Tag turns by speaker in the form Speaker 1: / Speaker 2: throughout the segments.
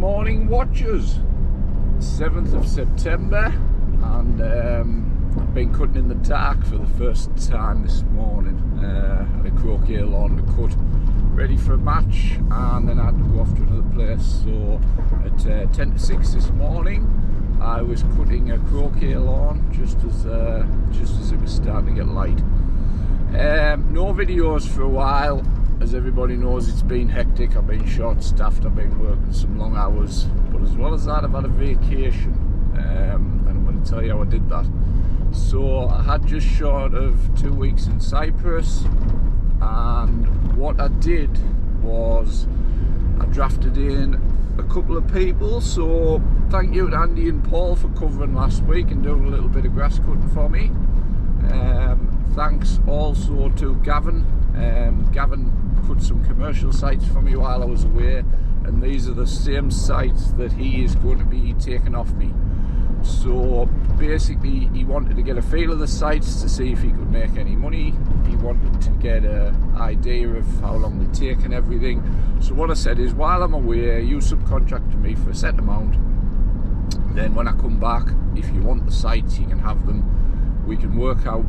Speaker 1: morning, watchers. 7th of September, and I've been cutting in the dark for the first time this morning. Had a croquet lawn to cut, ready for a match, and then I had to go off to another place. So at 10 to 6 this morning, I was cutting a croquet lawn just as it was starting to get light. No videos for a while. As everybody knows, it's been hectic. I've been short-staffed, I've been working some long hours, but as well as that, I've had a vacation, and I'm going to tell you how I did that. So I had just short of 2 weeks in Cyprus, and what I did was I drafted in a couple of people. So thank you to Andy and Paul for covering last week and doing a little bit of grass cutting for me. Thanks also to Gavin. Gavin cut some commercial sites for me while I was away, and these are the same sites that he is going to be taking off me. So basically, he wanted to get a feel of the sites to see if he could make any money. He wanted to get an idea of how long they take and everything. So what I said is, while I'm away, you subcontract to me for a set amount. Then when I come back, if you want the sites, you can have them. We can work out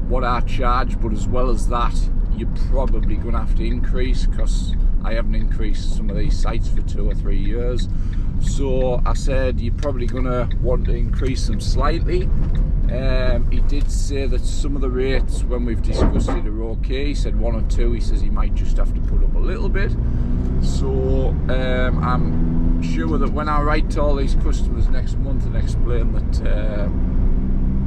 Speaker 1: what I charge, but as well as that, you're probably going to have to increase, because I haven't increased some of these sites for 2 or 3 years. So I said you're probably going to want to increase them slightly. He did say that some of the rates, when we've discussed it, are okay. He said 1 or 2. He says he might just have to put up a little bit. So I'm sure that when I write to all these customers next month and explain that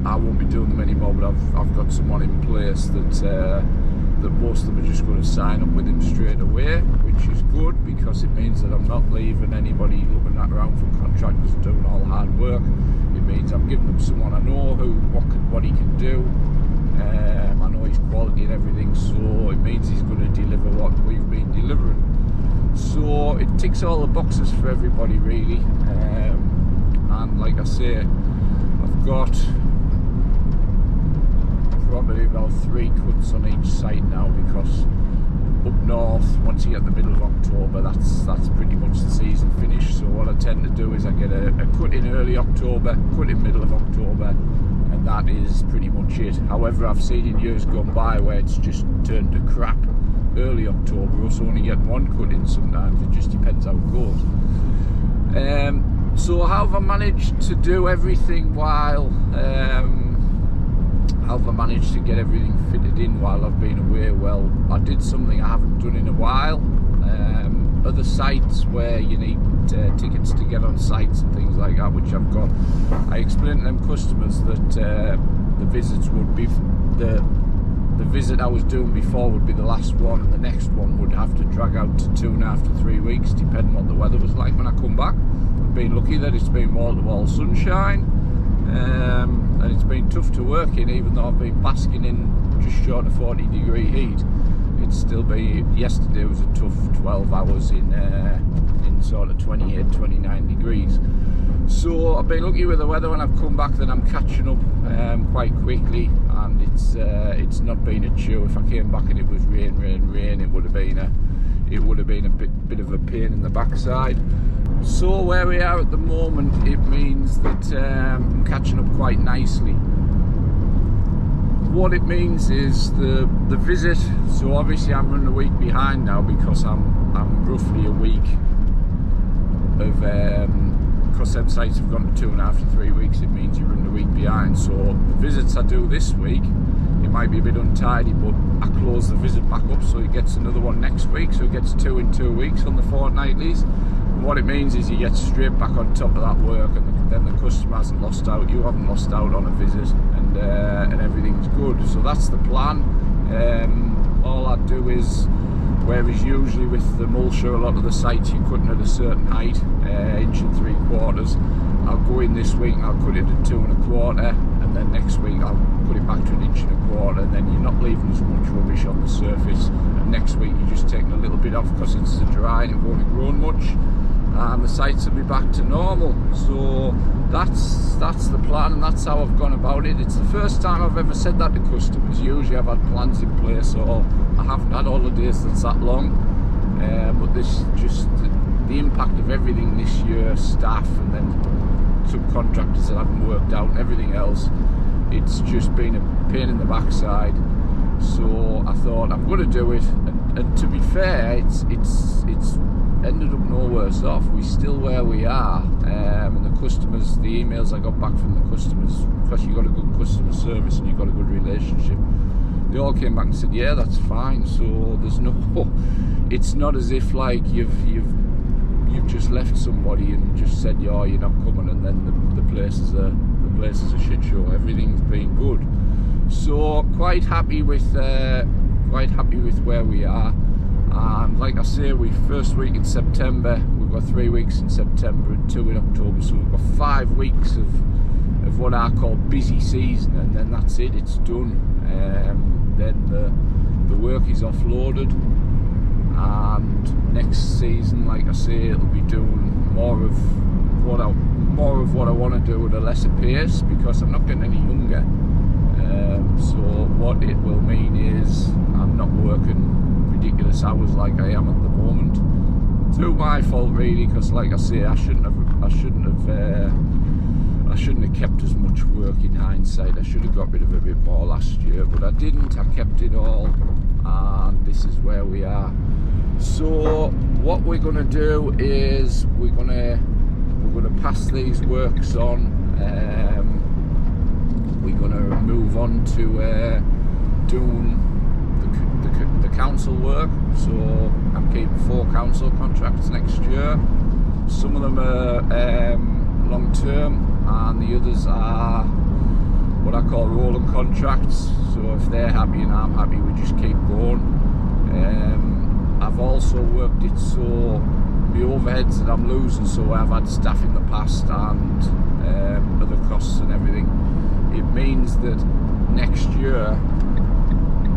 Speaker 1: I won't be doing them anymore, but I've got someone in place that most of them are just going to sign up with him straight away, which is good, because it means that I'm not leaving anybody looking around for contractors doing all the hard work. It means I'm giving them someone I know what he can do. I know his quality and everything, so it means he's going to deliver what we've been delivering. So it ticks all the boxes for everybody, really. And like I say, I've got probably about 3 cuts on each site now, because up north, once you get the middle of October, that's pretty much the season finished. So what I tend to do is I get a cut in early October, cut in middle of October, and that is pretty much it. However, I've seen in years gone by where it's just turned to crap early October. Also only get 1 cut in sometimes. It just depends how it goes. So how have I managed to do everything while how have I managed to get everything fitted in while I've been away? Well, I did something I haven't done in a while. Other sites where you need tickets to get on sites and things like that, which I've got, I explained to them customers that the visits would be the visit I was doing before would be the last one, and the next one would have to drag out to 2.5 to 3 weeks, depending on what the weather was like when I come back. I've been lucky that it's been wall-to-wall sunshine. And it's been tough to work in, even though I've been basking in just short of 40-degree heat. It's still been, yesterday was a tough 12 hours in sort of 28, 29 degrees. So I've been lucky with the weather. When I've come back, then I'm catching up quite quickly, and it's not been a chew. If I came back and it was rain, it would have been a bit of a pain in the backside. So where we are at the moment, it means that I'm catching up quite nicely. What it means is the visit. So obviously I'm running a week behind now, because I'm roughly a week of because them sites have gone to 2.5 to 3 weeks. It means you're running a week behind. So the visits I do this week, it might be a bit untidy, but I close the visit back up, so it gets another one next week. So it gets 2 in 2 weeks on the fortnightlies. And what it means is you get straight back on top of that work, and then the customer hasn't lost out, you haven't lost out on a visit, and everything's good. So that's the plan. All I do is, whereas usually with the mulcher, a lot of the sites you're cutting at a certain height, 1 3/4 inches, I'll go in this week and I'll cut it at 2 1/4, and then next week I'll put it back to 1 1/4 inches, and then you're not leaving as much rubbish on the surface. And next week you're just taking a little bit off, because it's dry and it won't have grown much, and the sites will be back to normal. So that's the plan, and that's how I've gone about it. It's the first time I've ever said that to customers. Usually I've had plans in place, or I haven't had holidays that's that long, but this just the impact of everything this year, staff and then subcontractors that haven't worked out and everything else, it's just been a pain in the backside. So I thought I'm going to do it, and to be fair, it's ended up no worse off. We're still where we are, and the customers, the emails I got back from the customers, because you got a good customer service and you've got a good relationship, they all came back and said, yeah, that's fine. So there's no, it's not as if like you've just left somebody and just said, yeah, you're not coming, and then the place is a shit show. Everything's been good. So quite happy with where we are. And like I say, we first week in September, we've got 3 weeks in September and 2 in October, so we've got 5 weeks of what I call busy season, and then that's it, it's done. Then the work is offloaded, and next season, like I say, it'll be doing more of what I want to do at a lesser pace, because I'm not getting any younger. So what it will mean is I'm not working ridiculous hours like I am at the moment. Through my fault really, because like I say, I shouldn't have kept as much work in hindsight. I should have got rid of a bit more last year, but I didn't. I kept it all, and this is where we are. So what we're going to do is we're going to pass these works on. We're going to move on to doing the council work. So I'm keeping 4 council contracts next year. Some of them are long term, and the others are what I call rolling contracts. So if they're happy and I'm happy, we just keep going. I've also worked it so the overheads that I'm losing, so I've had staff in the past and other costs and everything. It means that next year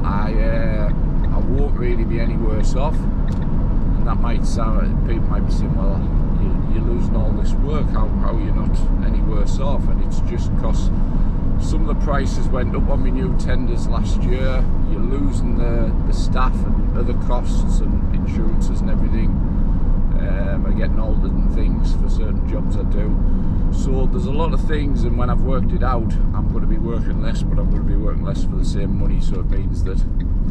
Speaker 1: I won't really be any worse off, and that might sound, people might be saying, well, you're losing all this work, how are you not any worse off? And it's just because some of the prices went up on my new tenders last year. You're losing the staff and other costs and insurances and everything. I'm getting older and things for certain jobs I do. So there's a lot of things, and when I've worked it out, I'm going to be working less, but I'm going to be working less for the same money. So it means that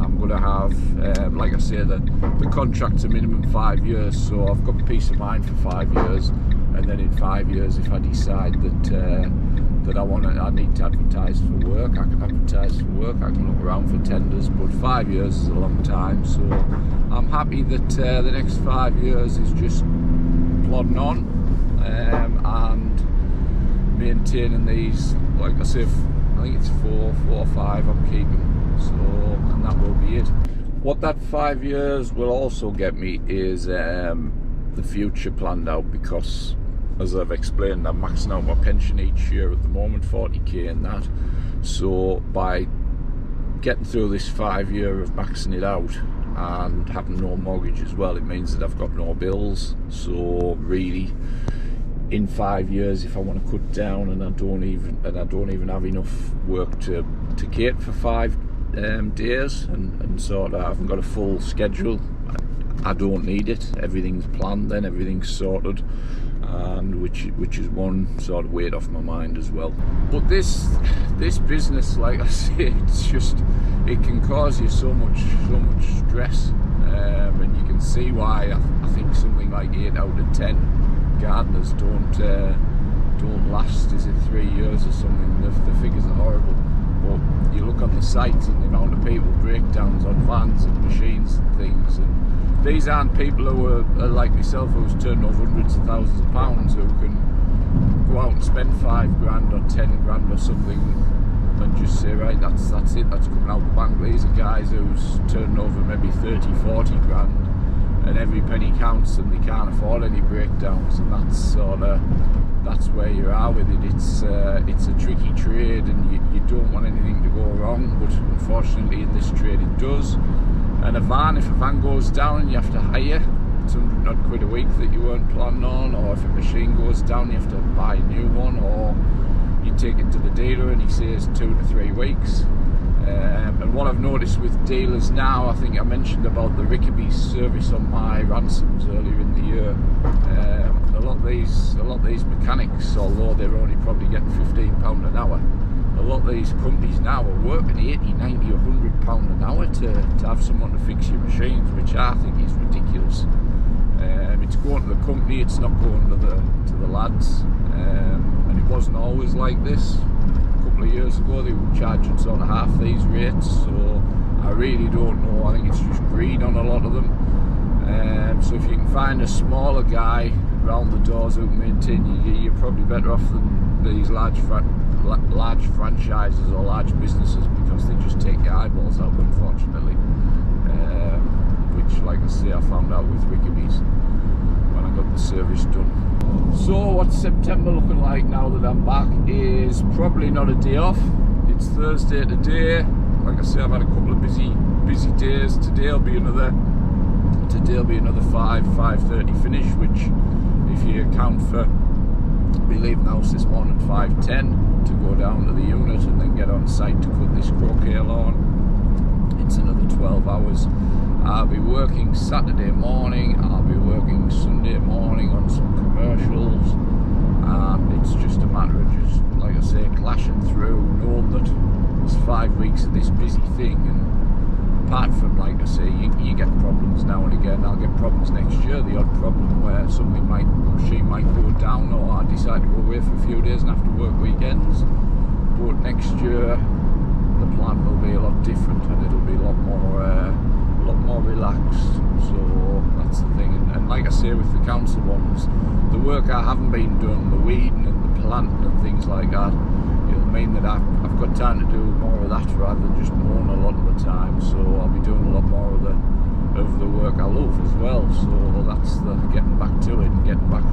Speaker 1: I'm going to have, like I say, the contract's a minimum 5 years, so I've got peace of mind for 5 years, and then in 5 years, if I decide that I need to advertise for work, I can advertise for work, I can look around for tenders, but 5 years is a long time. So I'm happy that the next 5 years is just plodding on and maintaining these. Like I say, I think it's four or five I'm keeping, so, and that will be it. What that 5 years will also get me is the future planned out, because as I've explained, I'm maxing out my pension each year at the moment, 40k and that. So by getting through this 5 year of maxing it out and having no mortgage as well, it means that I've got no bills. So really, in 5 years, if I want to cut down and I don't even have enough work to cater for 5 days, and sort of I haven't got a full schedule, I don't need it. Everything's planned, then everything's sorted, and which is one sort of weight off my mind as well. But this business, like I say, it's just, it can cause you so much stress, and you can see why I think something like 8 out of 10 gardeners don't last. Is it 3 years or something? The figures are horrible. But you look on the sites and the amount of people breakdowns on vans and machines and things, and these aren't people who are like myself, who's turning over hundreds of thousands of pounds, who can go out and spend 5 grand or 10 grand or something and just say, right, that's it, that's coming out the bank. These are guys who's turning over maybe 30, 40 grand, and every penny counts, and they can't afford any breakdowns, and that's where you are with it. It's a tricky trade, and you don't want anything to go wrong, but unfortunately in this trade it does. And if a van goes down, you have to hire, it's £100 a week that you weren't planning on, or if a machine goes down, you have to buy a new one, or you take it to the dealer and he says 2 to 3 weeks. And what I've noticed with dealers now, I think I mentioned about the Rickaby's service on my ransoms earlier in the year. A lot of these mechanics, although they're only probably getting £15 an hour, a lot of these companies now are working 80, 90 or £100 an hour to have someone to fix your machines, which I think is ridiculous. It's going to the company, it's not going to the lads, and it wasn't always like this. A couple of years ago they were charging sort of half these rates, so I really don't know. I think it's just greed on a lot of them. So if you can find a smaller guy around the doors who can maintain your gear, you're probably better off than these large franchises or large businesses, because they just take your eyeballs out, unfortunately. Which, like I say, I found out with Rickaby's when I got the service done. So what's September looking like now that I'm back is probably not a day off. It's Thursday today. Like I say, I've had a couple of busy days. Today will be another 5:30 finish, which, if you account for me leaving the house this morning at 5:10 to go down to the unit and then get on site to cut this croquet lawn, it's another 12 hours. I'll be working Saturday morning, I'll be working Sunday morning on some commercials, and it's just a matter of just, like I say, clashing through, knowing that there's 5 weeks of this busy thing. And apart from, like I say, you get problems now and again. I'll get problems next year, the odd problem where machine might go down, or I decide to go away for a few days and have to work weekends. But next year the plan will be a lot different, and it'll be a lot more relaxed. So that's the thing. And like I say, with the council ones, the work I haven't been doing, the weeding and the planting and things like that, it'll mean that I've got time to do more of that rather than just mowing a lot of the time. So I'll be doing a lot more of the work I love as well. So that's the getting back to it and getting back,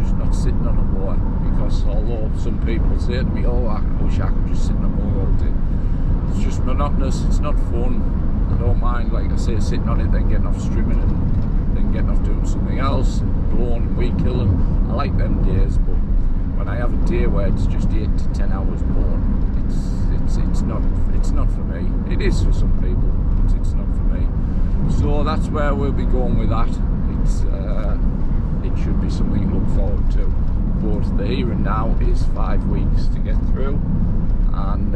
Speaker 1: just not sitting on a mower. Because although some people say to me, oh, I wish I could just sit on a mower all day, it's just monotonous, it's not fun. I don't mind, like I say, sitting on it, then getting off strimming and then getting off doing something else, blowing and weed killing. I like them days, but when I have a day where it's just 8 to 10 hours mowing, it's not for me. It is for some people, but it's not for me. So that's where we'll be going with that. It should be something to look forward to. But the here and now is 5 weeks to get through, and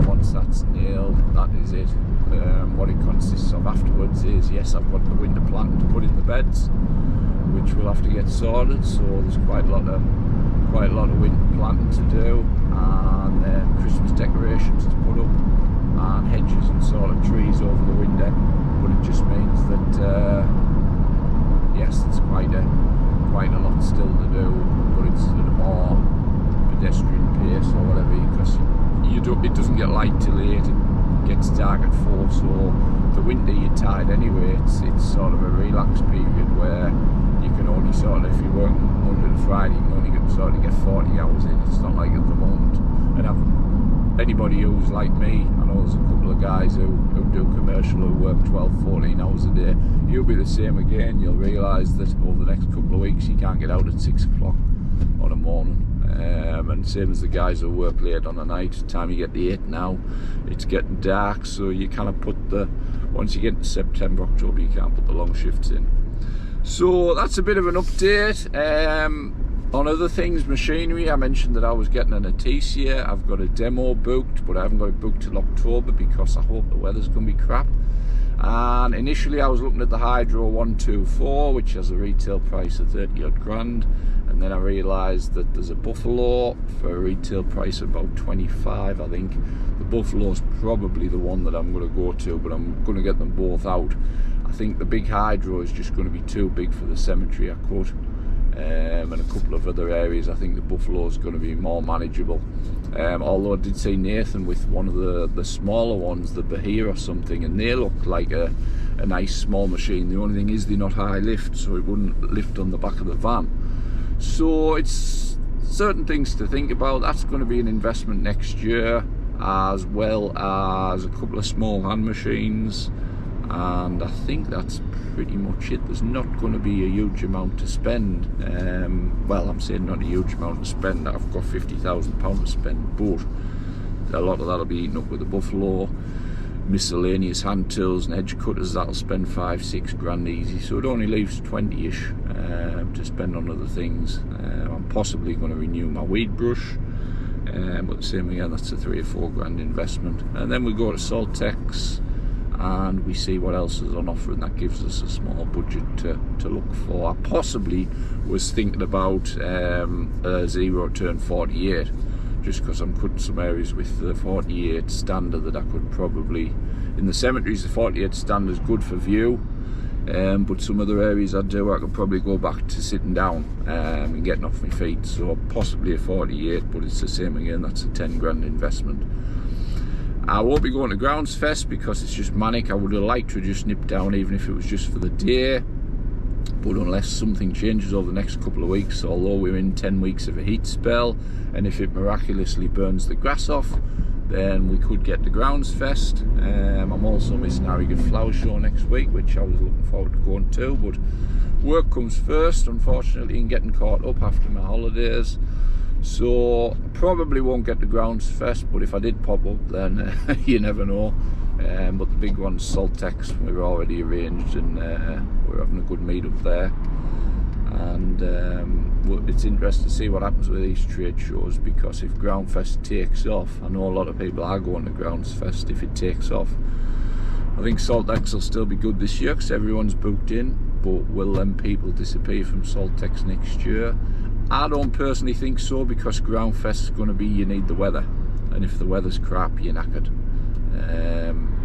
Speaker 1: once that's nailed, that is it. What it consists of afterwards is, yes, I've got the winter planting to put in the beds, which we'll have to get sorted. So there's quite a lot of winter planting to do, and Christmas decorations to put up, and hedges and sort of trees over the window. But it just means that yes, there's quite a lot still to do, but it's at a more pedestrian pace or whatever, because it doesn't get light till 8. It gets dark at 4, so the winter you're tired anyway. It's sort of a relaxed period where you can only sort of, if you're working Monday to Friday, you can only sort of get 40 hours in. It's not like at the moment. And anybody who's like me, I know there's a couple of guys who do commercial who work 12, 14 hours a day. You'll be the same again. You'll realise that over the next couple of weeks you can't get out at 6 o'clock on a morning. And same as the guys who work late on the night. The time you get to 8 now, it's getting dark, so you kind of once you get into September, October, you can't put the long shifts in. So that's a bit of an update. On other things, machinery, I mentioned that I was getting an Artesia. I've got a demo booked, but I haven't got it booked till October because I hope the weather's going to be crap. And initially I was looking at the Hydro 124, which has a retail price of 30 odd grand, and then I realised that there's a Buffalo for a retail price of about 25, I think. The Buffalo's probably the one that I'm going to go to, but I'm going to get them both out. I think the big Hydro is just going to be too big for the cemetery I cut, and a couple of other areas. I think the Buffalo is going to be more manageable. Although I did see Nathan with one of the smaller ones, the Bahia or something, and they look like a nice small machine. The only thing is they're not high lift, so it wouldn't lift on the back of the van. So it's certain things to think about. That's going to be an investment next year, as well as a couple of small hand machines, and I think that's pretty much it. There's not going to be a huge amount to spend. Well, I'm saying not a huge amount to spend. I've got £50,000 to spend, but a lot of that'll be eaten up with the buffalo. Miscellaneous hand tools and edge cutters, that'll spend 5-6 grand easy, so it only leaves 20-ish to spend on other things. I'm possibly going to renew my weed brush, but same again, that's a 3 or 4 grand investment. And then we go to Saltex and we see what else is on offer, and that gives us a small budget to look for. I possibly was thinking about a 0 turn 48, just because I'm cutting some areas with the 48 standard that I could probably, in the cemeteries the 48 standard is good for view, but some other areas I could probably go back to sitting down and getting off my feet, so possibly a 48, but it's the same again, that's a 10 grand investment. I won't be going to Grounds Fest because it's just manic. I would have liked to just nip down even if it was just for the day, but unless something changes over the next couple of weeks, although we're in 10 weeks of a heat spell, and if it miraculously burns the grass off, then we could get to Grounds Fest. I'm also missing Harrogate Flower Show next week, which I was looking forward to going to, but work comes first, unfortunately, and getting caught up after my holidays. So I probably won't get to Grounds Fest, but if I did pop up, then you never know. But the big one's Saltex, we're already arranged, and we're having a good meet up there. And it's interesting to see what happens with these trade shows, because if Ground Fest takes off, I know a lot of people are going to Grounds Fest. If it takes off, I think Saltex will still be good this year because everyone's booked in, but will them people disappear from Saltex next year? I don't personally think so, because Ground Fest is going to be, you need the weather, and if the weather's crap, you're knackered.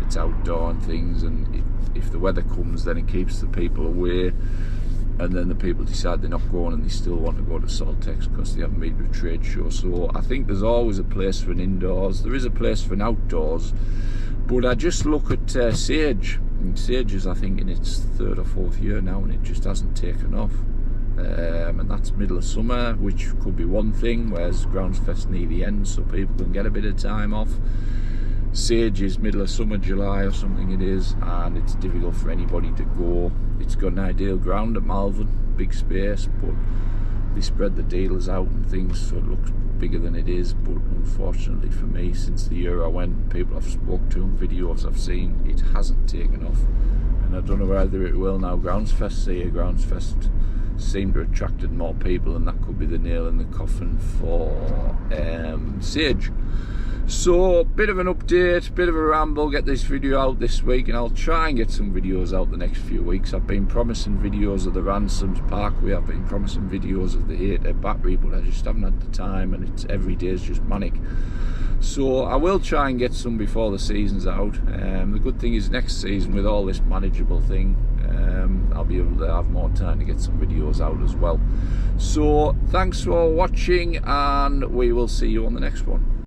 Speaker 1: It's outdoor and things, and if the weather comes, then it keeps the people away, and then the people decide they're not going and they still want to go to Saltex because they haven't been to a trade show. So I think there's always a place for an indoors, there is a place for an outdoors, but I just look at Sage, and Sage is I think in its 3rd or 4th year now, and it just hasn't taken off. And that's middle of summer, which could be one thing, whereas Grounds Fest near the end, so people can get a bit of time off. Sage is middle of summer, July or something it is, and it's difficult for anybody to go. It's got an ideal ground at Malvern, big space, but they spread the dealers out and things so it looks bigger than it is. But unfortunately for me, since the year I went, people I've spoke to and videos I've seen, it hasn't taken off, and I don't know whether it will now. Grounds Fest seem to have attracted more people, and that could be the nail in the coffin for Sage. So, bit of an update, bit of a ramble, get this video out this week, and I'll try and get some videos out the next few weeks. I've been promising videos of the Ransoms Parkway, I've been promising videos of the 8 battery, but I just haven't had the time, and it's every day is just manic. So I will try and get some before the season's out. The good thing is next season, with all this manageable thing, I'll be able to have more time to get some videos out as well. So thanks for watching, and we will see you on the next one.